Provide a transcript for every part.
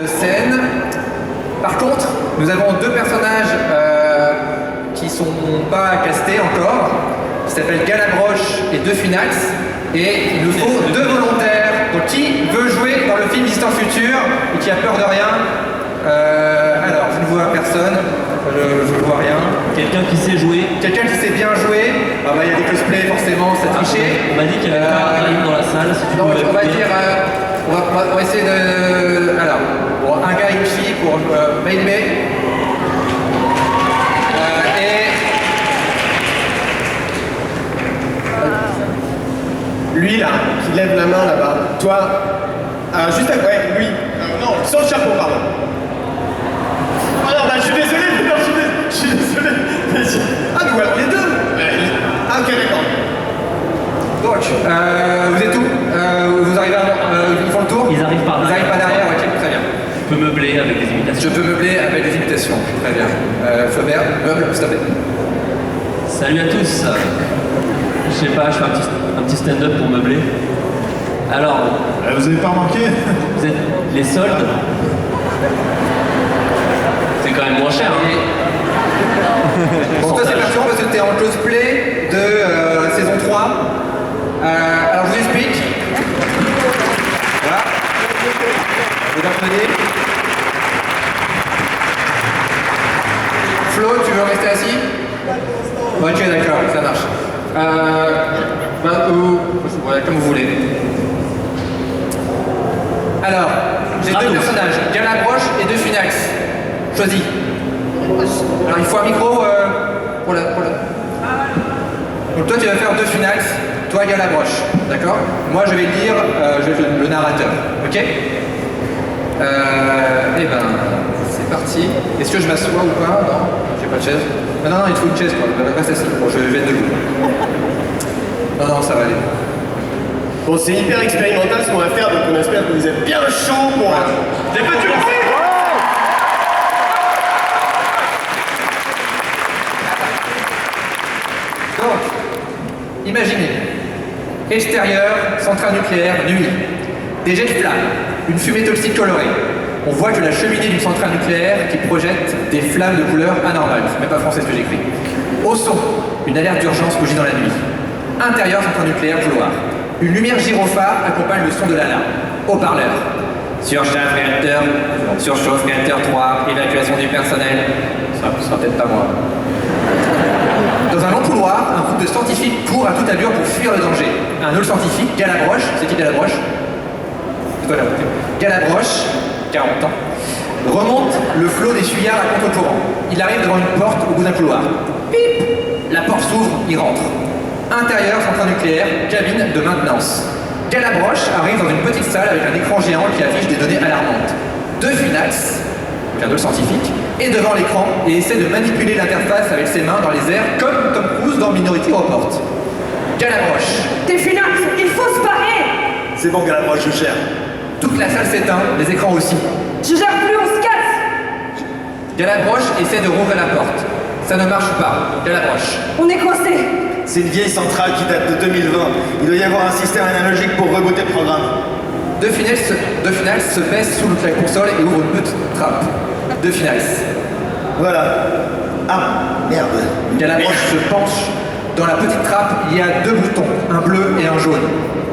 Scène. Par contre, nous avons deux personnages qui sont pas castés encore, qui s'appellent Galabroche et De Funax, et il nous faut deux volontaires. Donc qui veut jouer dans le film Visiteur Futur et qui a peur de rien? Alors, je ne vois personne, je ne vois rien. Quelqu'un qui sait jouer. Quelqu'un qui sait bien jouer. Ah bah il y a des cosplays forcément, ça triché. On m'a dit qu'il y avait pas dans la salle, si tu non, pouvais on va écouter. dire, on va essayer de... Alors, bon, un gars et une fille pour Maïmé. Lui là, qui lève la main là-bas. Toi, juste après, ouais, lui. Non, sans le chapeau, pardon. Oh non, bah je suis désolé, non, je suis désolé. Ah, nous alors les deux. Ah, ok, d'accord. Donc, vous êtes où vous arrivez ils font le tour? Ils arrivent par Ils derrière. arrivent par derrière, ok, très bien. Je peux meubler avec des imitations. Je peux meubler avec des imitations, très bien. Flaubert, meuble, s'il te plaît. Salut à tous. Je sais pas, je fais un petit stand-up pour meubler. Alors, Vous avez pas remarqué? vous êtes les soldes. C'est quand même moins cher. Hein. Bon, toi c'est perturbant parce que t'es en cosplay de saison 3. Alors je vous explique. Voilà. Vous apprenez. Flo, tu veux rester assis? Ok, d'accord, ça marche. Voilà, comme vous voulez. Alors, j'ai deux personnages, Galabroche et De Funax. Choisis. Alors il faut un micro pour la... Donc toi tu vas faire De Funax, toi Galabroche, d'accord? Moi je vais lire, je vais être le narrateur, ok? Eh ben, c'est parti. Est-ce que je m'assois ou pas? Non, j'ai pas de chaise. Non, il te faut une chaise quoi, reste assis. Bon, je vais être debout. Non, ça va aller. Bon, c'est hyper expérimental ce qu'on va faire, donc on espère que vous êtes bien chaud pour... Des petits Donc, imaginez, extérieur, centrale nucléaire, nuit, des jets de flammes, une fumée toxique colorée. On voit que la cheminée d'une centrale nucléaire qui projette des flammes de couleur anormales. C'est même pas français ce que j'écris. Au son, une alerte d'urgence rougit dans la nuit. Intérieur, centrale nucléaire, couloir. Une lumière gyrophare accompagne le son de l'alarme. Haut-parleur. Surchauffe réacteur, surchauffe réacteur 3, évacuation du personnel. Ça sera peut-être pas moi. Dans un long couloir, un groupe de scientifiques court à toute allure pour fuir le danger. Un autre scientifique, Galabroche, c'est qui Galabroche? C'est toi là. Galabroche, 40 ans, remonte le flot des fuyards à contre-courant. Il arrive devant une porte au bout d'un couloir. Pip! La porte s'ouvre, il rentre. Intérieur, centrale nucléaire, cabine de maintenance. Galabroche arrive dans une petite salle avec un écran géant qui affiche des données alarmantes. De Funax, un autre scientifique, est devant l'écran et essaie de manipuler l'interface avec ses mains dans les airs comme Tom Cruise dans Minority Report. Galabroche. De Funax, il faut se barrer! C'est bon, Galabroche, je gère. Toute la salle s'éteint, les écrans aussi. Je gère plus, on se casse! Galabroche essaie de rouvrir la porte. Ça ne marche pas. Galabroche. On est coincé! C'est une vieille centrale qui date de 2020. Il doit y avoir un système analogique pour rebooter le programme. De Funax se baisse sous la console et ouvre une petite trappe. De Funax. Voilà. Ah, merde. Galabroche se penche. Dans la petite trappe, il y a deux boutons, un bleu et un jaune.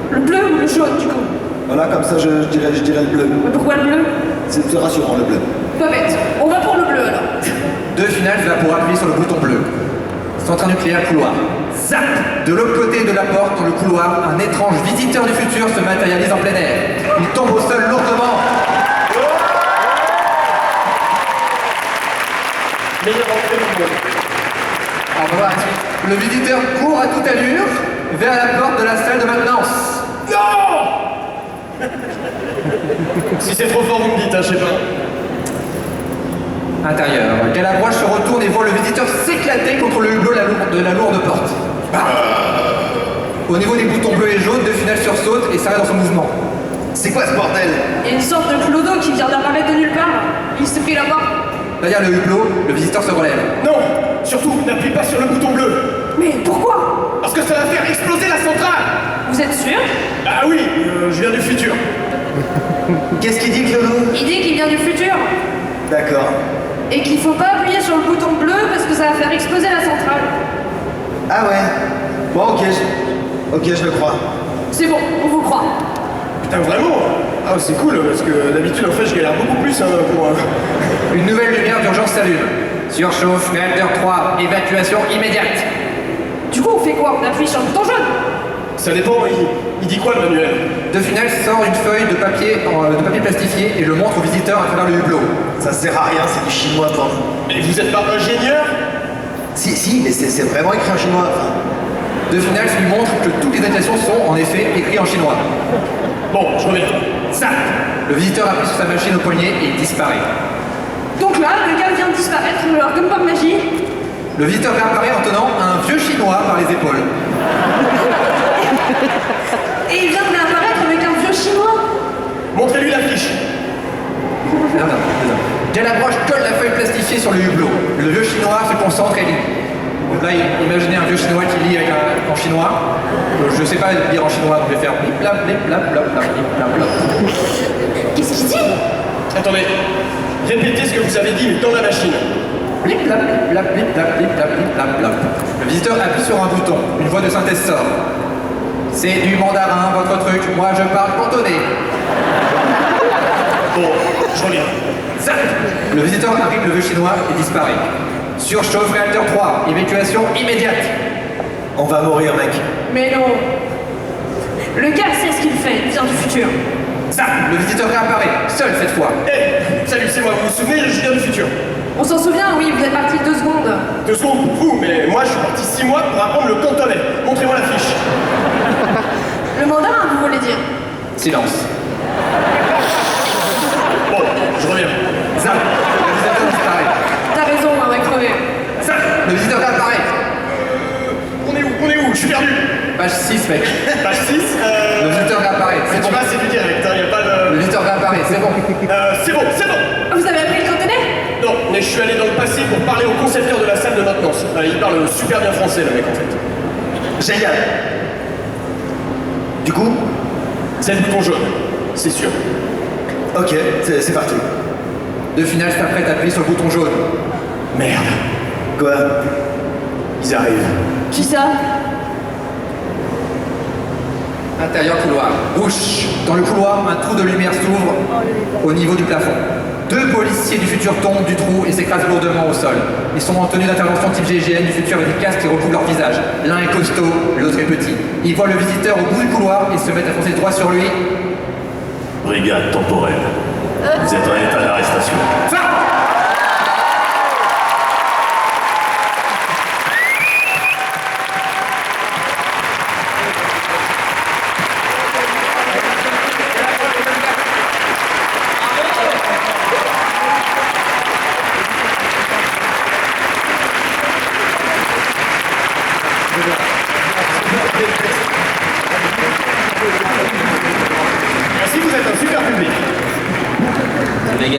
Le bleu ou le jaune, du coup? Voilà, comme ça, je dirais le bleu. Mais pourquoi le bleu? C'est rassurant, le bleu. Pas bête. On va pour le bleu, alors. De Funax va pour appuyer sur le bouton bleu. Centrale nucléaire, couloir. Zap! De l'autre côté de la porte, dans le couloir, un étrange visiteur du futur se matérialise en plein air. Il tombe au sol lourdement. Meilleur entrée du monde. Alors, on va voir la suite. Le visiteur court à toute allure vers la porte de la salle de maintenance. Non. Si c'est trop fort, vous me dites, hein, je sais pas. Intérieur. Galabroche se retourne et voit le visiteur s'éclater contre le hublot de la lourde porte. Au niveau des boutons bleus et jaunes, De Funax sursaute et s'arrête dans son mouvement. C'est quoi ce bordel? Il y a une sorte de clodo qui vient d'apparaître de nulle part. Il s'est pris la porte. Derrière le hublot, le visiteur se relève. Non, surtout, n'appuie pas sur le bouton bleu. Mais pourquoi? Parce que ça va faire exploser la centrale. Vous êtes sûr? Ah oui, je viens du futur. Qu'est-ce qu'il dit, Clodo? Il dit qu'il vient du futur D'accord. et qu'il faut pas appuyer sur le bouton bleu parce que ça va faire exploser la centrale. Ah ouais. Bon, ok, je le crois. C'est bon, on vous croit. Putain, vraiment? Ah, c'est cool, parce que d'habitude, en fait, je galère beaucoup plus pour... Une nouvelle lumière d'urgence s'allume. Surchauffe, réacteur 3, évacuation immédiate. Du coup, on fait quoi? On appuie sur le bouton jaune. Ça dépend, il dit quoi, le manuel? De Funès sort une feuille de papier plastifié et le montre au visiteur à travers le hublot. Ça sert à rien, c'est du chinois pour nous. Mais vous êtes pas ingénieur? Si, mais c'est vraiment écrit en chinois. Enfin, De Funès lui montre que toutes les indications sont en effet écrites en chinois. Bon, je reviens. Ça. Le visiteur appuie sur sa machine au poignet et il disparaît. Donc là, le gars vient de disparaître, alors comme par magie. Le visiteur réapparaît en tenant un vieux chinois par les épaules. Et il vient de réapparaître avec un vieux chinois. Montrez-lui la fiche. Non. Galabroche colle la feuille plastifiée sur le hublot. Le vieux chinois se concentre et lit. Donc là, imaginez un vieux chinois qui lit en chinois. Je sais pas lire en chinois, donc je vais faire blip blap blip blap blap blap blip blap blap. Qu'est-ce qu'il dit? Attendez, répétez ce que vous avez dit, mais dans la machine. Blip blap blip blap blip blap blip blap blip blap blap. Le visiteur appuie sur un bouton. Une voix de synthèse sort. C'est du mandarin, votre truc. Moi, je parle cantonais. Bon, je reviens. Zap. Le visiteur arrive le vieux chinois et disparaît. Surchauffe réacteur 3. Évacuation immédiate. on va mourir, mec. Mais non. Le gars sait ce qu'il fait, il vient du futur. Zap. Le visiteur réapparaît, seul cette fois. Hé, salut, c'est moi, vous vous souvenez, je viens du futur. On s'en souvient, oui, vous êtes parti 2 secondes. 2 secondes pour vous, mais moi je suis parti 6 mois pour apprendre le cantonais. Montrez-moi la fiche. Le mandarin, vous voulez dire? Silence. Bon, je reviens. Zap. Le visiteur disparaît. T'as raison, on va crever. Zap. Le visiteur réapparaît. On est où? Je suis perdu. Page 6, mec. Page 6, Le visiteur réapparaît. mais C'est tu bon. vois, c'est du direct, hein, y a pas de... Le visiteur réapparaît, c'est bon. C'est bon, c'est bon. Vous avez appris le cantonais? Non, mais je suis allé dans le passé pour parler au concepteur de la salle de maintenance. Il parle super bien français, le mec, en fait. Génial. Du coup, C'est le bouton jaune, c'est sûr. ok, c'est parti. De finale s'apprête à appuyer sur le bouton jaune. Merde, Quoi? ils arrivent. Qui ça? Intérieur couloir. Bouche. Dans le couloir, un trou de lumière s'ouvre au niveau du plafond. 2 policiers du futur tombent du trou et s'écrasent lourdement au sol. Ils sont en tenue d'intervention type GIGN du futur avec des casques qui recouvrent leur visage. L'un est costaud, l'autre est petit. Ils voient le visiteur au bout du couloir et se mettent à foncer droit sur lui. Brigade temporelle. Vous êtes en état d'arrestation. Fin